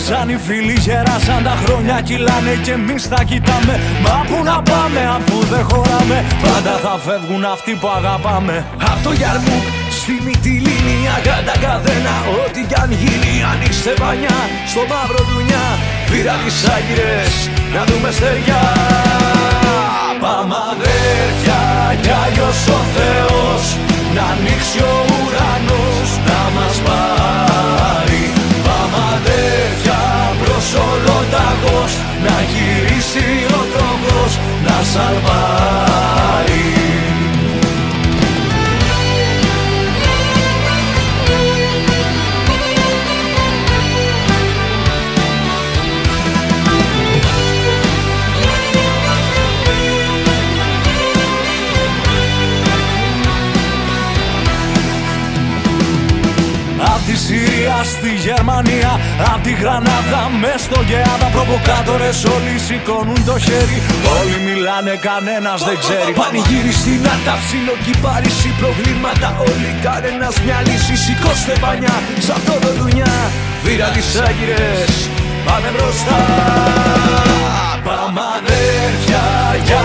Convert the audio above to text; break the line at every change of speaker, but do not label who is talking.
Πέρασαν οι φίλοι, γεράσαν τα χρόνια, κυλάνε κι εμείς τα κοιτάμε. Μα πού να πάμε αφού δεν χωράμε, πάντα θα φεύγουν αυτοί που αγαπάμε. Απ' το Γιαρμούκ στη Μυτιλήνη, αγάντα καθένα, ό,τι κι αν γίνει. Ανοίξτε πανιά στο μαύρο δουνιά, πήρα τις άγκυρες να δούμε στεριά. Πάμε αδέρφια κι αλλιώς ο Θεός να ανοίξει ο ουρανός να μας πάρει. Πάμε αδέρφια προς ολοταγός, να γυρίσει ο τροχός να σαλβάρει. Απ' τη Συρία στη Γερμανία, απ' τη Γρανάδα μες στο Γεάδα, προβοκάτορες όλοι σηκώνουν το χέρι. Όλοι μιλάνε, κανένας δεν ξέρει. Πανηγύρι στην Αταψή, Λοκυπάρισι, προβλήματα όλοι, κανένας μια λύση. Σηκώστε πανιά σ' αυτό το δουνιά, βήρα τις άγκυρες, πάμε μπροστά. Πάμε αδέρφια, για